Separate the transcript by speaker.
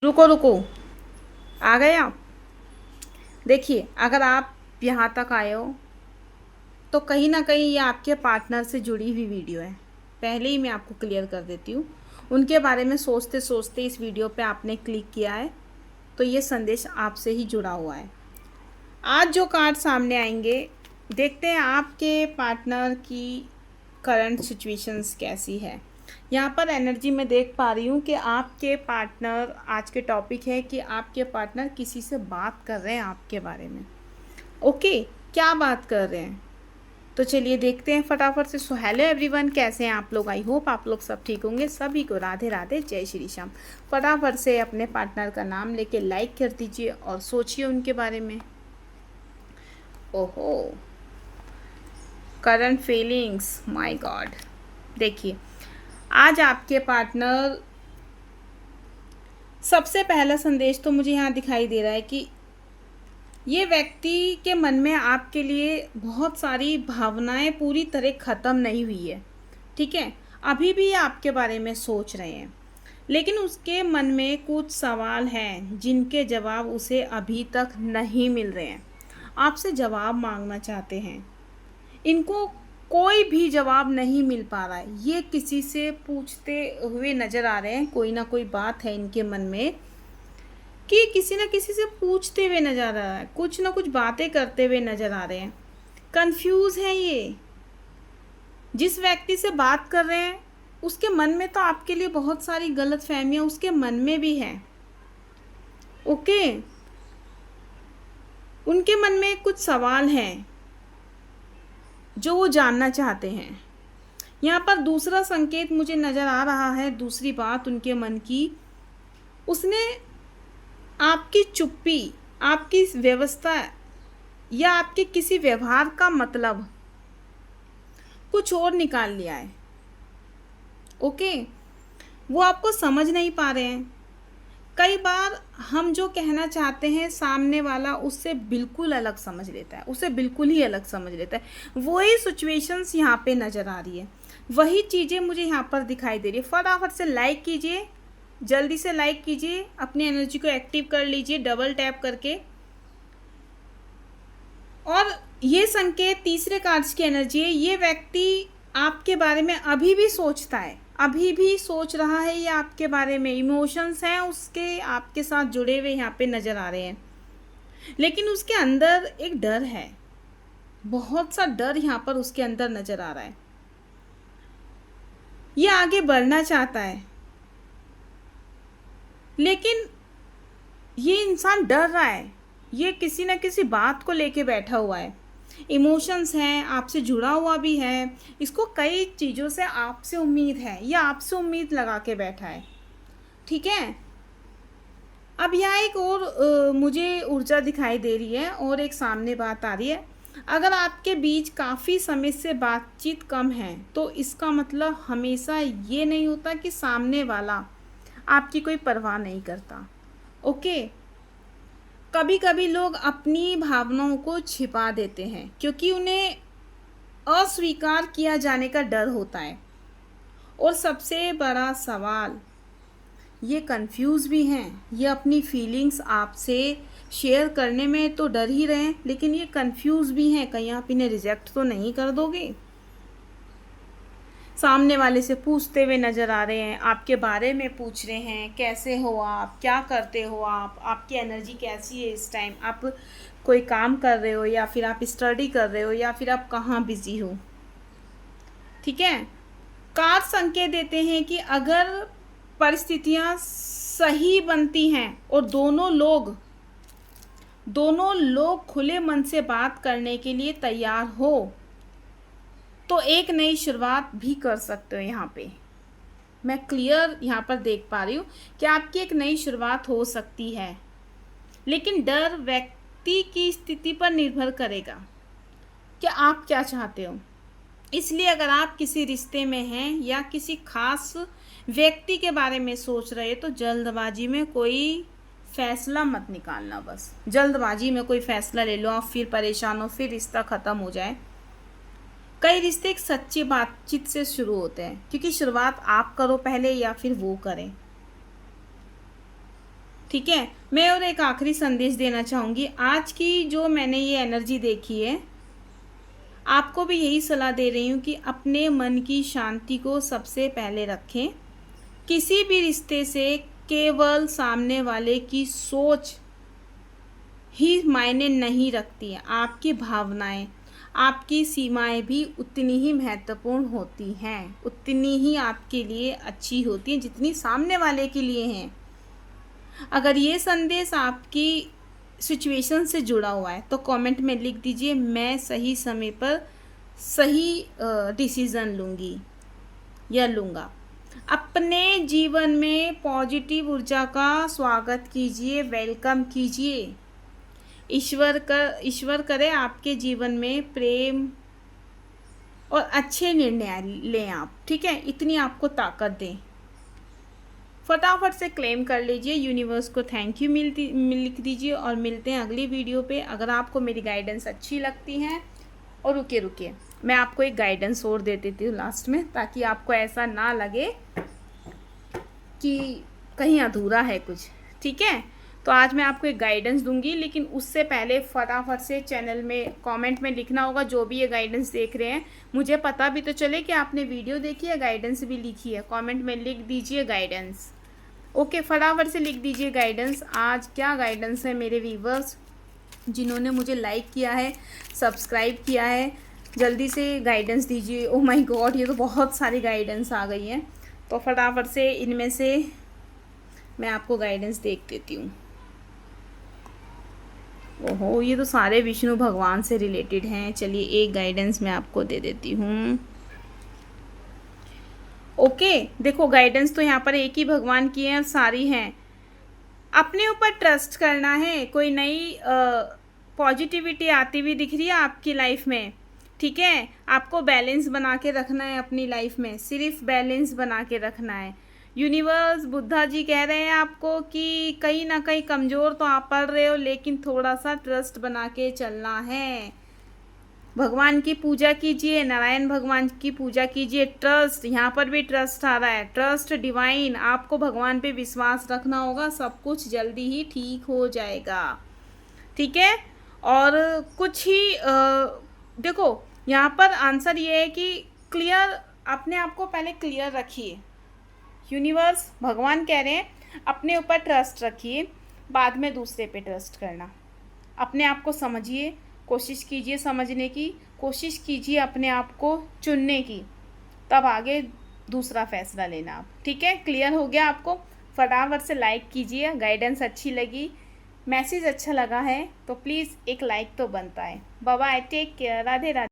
Speaker 1: रुको रुको, आ गए आप। देखिए, अगर आप यहाँ तक आए हो तो कहीं ना कहीं ये आपके पार्टनर से जुड़ी हुई वीडियो है। पहले ही मैं आपको क्लियर कर देती हूँ। उनके बारे में सोचते सोचते इस वीडियो पे आपने क्लिक किया है, तो ये संदेश आपसे ही जुड़ा हुआ है। आज जो कार्ड सामने आएंगे, देखते हैं आपके पार्टनर की करंट सिचुएशंस कैसी है। यहाँ पर एनर्जी में देख पा रही हूँ कि आपके पार्टनर, आज के टॉपिक है कि आपके पार्टनर किसी से बात कर रहे हैं आपके बारे में। ओके, क्या बात कर रहे हैं? तो चलिए देखते हैं फटाफट से। सो हेलो एवरीवन, कैसे हैं आप लोग? आई होप आप लोग सब ठीक होंगे। सभी को राधे राधे, जय श्री श्याम। फटाफट से अपने पार्टनर का नाम लेके लाइक कर दीजिए और सोचिए उनके बारे में। ओहो, करंट फीलिंग्स, माय गॉड। देखिए, आज आपके पार्टनर, सबसे पहला संदेश तो मुझे यहाँ दिखाई दे रहा है कि ये व्यक्ति के मन में आपके लिए बहुत सारी भावनाएं पूरी तरह ख़त्म नहीं हुई है। ठीक है, अभी भी आपके बारे में सोच रहे हैं, लेकिन उसके मन में कुछ सवाल हैं जिनके जवाब उसे अभी तक नहीं मिल रहे हैं। आपसे जवाब मांगना चाहते हैं, इनको कोई भी जवाब नहीं मिल पा रहा है। ये किसी से पूछते हुए नज़र आ रहे हैं, कोई ना कोई बात है इनके मन में कि किसी न किसी से पूछते हुए नज़र आ रहा है, कुछ ना कुछ बातें करते हुए नज़र आ रहे हैं। कंफ्यूज हैं ये। जिस व्यक्ति से बात कर रहे हैं उसके मन में तो आपके लिए बहुत सारी गलत फहमियाँ उसके मन में भी हैं। ओके, उनके मन में कुछ सवाल हैं जो वो जानना चाहते हैं। यहाँ पर दूसरा संकेत मुझे नज़र आ रहा है, दूसरी बात उनके मन की, उसने आपकी चुप्पी, आपकी व्यवस्था या आपके किसी व्यवहार का मतलब कुछ और निकाल लिया है। ओके, वो आपको समझ नहीं पा रहे हैं। कई बार हम जो कहना चाहते हैं सामने वाला उससे बिल्कुल अलग समझ लेता है, उसे बिल्कुल ही अलग समझ लेता है। वही सिचुएशंस यहाँ पे नज़र आ रही है, वही चीज़ें मुझे यहाँ पर दिखाई दे रही है। फटाफट से लाइक कीजिए, जल्दी से लाइक कीजिए, अपनी एनर्जी को एक्टिव कर लीजिए डबल टैप करके। और ये संकेत तीसरे कार्ड्स की एनर्जी है। ये व्यक्ति आपके बारे में अभी भी सोचता है, अभी भी सोच रहा है। ये आपके बारे में इमोशंस हैं उसके आपके साथ जुड़े हुए यहाँ पे नज़र आ रहे हैं, लेकिन उसके अंदर एक डर है, बहुत सा डर यहाँ पर उसके अंदर नज़र आ रहा है। ये आगे बढ़ना चाहता है, लेकिन ये इंसान डर रहा है। ये किसी न किसी बात को लेके बैठा हुआ है, इमोशंस हैं, आपसे जुड़ा हुआ भी है। इसको कई चीज़ों से आपसे उम्मीद है, ये आपसे उम्मीद लगा के बैठा है। ठीक है, अब यहाँ एक और मुझे ऊर्जा दिखाई दे रही है और एक सामने बात आ रही है। अगर आपके बीच काफ़ी समय से बातचीत कम है तो इसका मतलब हमेशा ये नहीं होता कि सामने वाला आपकी कोई परवाह नहीं करता। ओके, कभी कभी लोग अपनी भावनाओं को छिपा देते हैं क्योंकि उन्हें अस्वीकार किया जाने का डर होता है। और सबसे बड़ा सवाल, ये कंफ्यूज भी हैं। ये अपनी फीलिंग्स आपसे शेयर करने में तो डर ही रहे हैं, लेकिन ये कंफ्यूज भी हैं, कहीं आप इन्हें रिजेक्ट तो नहीं कर दोगे। सामने वाले से पूछते हुए नज़र आ रहे हैं, आपके बारे में पूछ रहे हैं, कैसे हो आप, क्या करते हो आप, आपकी एनर्जी कैसी है इस टाइम, आप कोई काम कर रहे हो या फिर आप स्टडी कर रहे हो या फिर आप कहाँ बिजी हो। ठीक है, कार्ड संकेत देते हैं कि अगर परिस्थितियाँ सही बनती हैं और दोनों लोग खुले मन से बात करने के लिए तैयार हो तो एक नई शुरुआत भी कर सकते हो। यहाँ पे मैं क्लियर यहाँ पर देख पा रही हूँ कि आपकी एक नई शुरुआत हो सकती है, लेकिन डर व्यक्ति की स्थिति पर निर्भर करेगा कि आप क्या चाहते हो। इसलिए अगर आप किसी रिश्ते में हैं या किसी खास व्यक्ति के बारे में सोच रहे तो जल्दबाजी में कोई फैसला मत निकालना। बस जल्दबाजी में कोई फैसला ले लो, आप फिर परेशान हो, फिर रिश्ता ख़त्म हो जाए। कई रिश्ते एक सच्ची बातचीत से शुरू होते हैं, क्योंकि शुरुआत आप करो पहले या फिर वो करें। ठीक है। मैं और एक आखिरी संदेश देना चाहूँगी। आज की जो मैंने ये एनर्जी देखी है, आपको भी यही सलाह दे रही हूँ कि अपने मन की शांति को सबसे पहले रखें। किसी भी रिश्ते से केवल सामने वाले की सोच ही मायने नहीं रखती है, आपकी भावनाएं, आपकी सीमाएं भी उतनी ही महत्वपूर्ण होती हैं, उतनी ही आपके लिए अच्छी होती हैं जितनी सामने वाले के लिए हैं। अगर ये संदेश आपकी सिचुएशन से जुड़ा हुआ है तो कमेंट में लिख दीजिए, मैं सही समय पर सही डिसीज़न लूँगी या लूँगा। अपने जीवन में पॉजिटिव ऊर्जा का स्वागत कीजिए, वेलकम कीजिए। ईश्वर करे आपके जीवन में प्रेम और अच्छे निर्णय लें आप, ठीक है। इतनी आपको ताकत दें। फटाफट से क्लेम कर लीजिए, यूनिवर्स को थैंक यू लिख दीजिए और मिलते हैं अगली वीडियो पे। अगर आपको मेरी गाइडेंस अच्छी लगती है, और रुकिए मैं आपको एक गाइडेंस और दे देती हूँ लास्ट में, ताकि आपको ऐसा ना लगे कि कहीं अधूरा है कुछ, ठीक है। तो आज मैं आपको एक गाइडेंस दूंगी, लेकिन उससे पहले फटाफट से चैनल में कमेंट में लिखना होगा, जो भी ये गाइडेंस देख रहे हैं, मुझे पता भी तो चले कि आपने वीडियो देखी है, गाइडेंस भी लिखी है। कमेंट में लिख दीजिए गाइडेंस। ओके, फटाफट से लिख दीजिए गाइडेंस। आज क्या गाइडेंस है मेरे व्यूवर्स, जिन्होंने मुझे लाइक किया है, सब्सक्राइब किया है, जल्दी से गाइडेंस दीजिए। ओह माय गॉड, ये तो बहुत सारी गाइडेंस आ गई हैं। तो फटाफट से इनमें से मैं आपको गाइडेंस देख देती हूँ। ओहो, ये तो सारे विष्णु भगवान से रिलेटेड हैं। चलिए एक गाइडेंस मैं आपको दे देती हूँ। ओके, देखो गाइडेंस तो यहाँ पर एक ही भगवान की है, सारी हैं। अपने ऊपर ट्रस्ट करना है। कोई नई पॉजिटिविटी आती हुई दिख रही है आपकी लाइफ में, ठीक है। आपको बैलेंस बना के रखना है अपनी लाइफ में, सिर्फ बैलेंस बना के रखना है। यूनिवर्स, बुद्धा जी कह रहे हैं आपको कि कहीं ना कहीं कमज़ोर तो आप पड़ रहे हो, लेकिन थोड़ा सा ट्रस्ट बना के चलना है। भगवान की पूजा कीजिए, नारायण भगवान की पूजा कीजिए। ट्रस्ट, यहाँ पर भी ट्रस्ट आ रहा है, ट्रस्ट डिवाइन। आपको भगवान पे विश्वास रखना होगा, सब कुछ जल्दी ही ठीक हो जाएगा, ठीक है। और कुछ ही देखो यहाँ पर आंसर ये है कि क्लियर, अपने आप को पहले क्लियर रखिए। यूनिवर्स, भगवान कह रहे हैं अपने ऊपर ट्रस्ट रखिए, बाद में दूसरे पे ट्रस्ट करना। अपने आप को समझिए, कोशिश कीजिए समझने की, कोशिश कीजिए अपने आप को चुनने की, तब आगे दूसरा फैसला लेना आप, ठीक है। क्लियर हो गया आपको? फटाफट से लाइक कीजिए। गाइडेंस अच्छी लगी, मैसेज अच्छा लगा है तो प्लीज़ एक लाइक तो बनता है। Bye bye, take care, Radhe Radhe.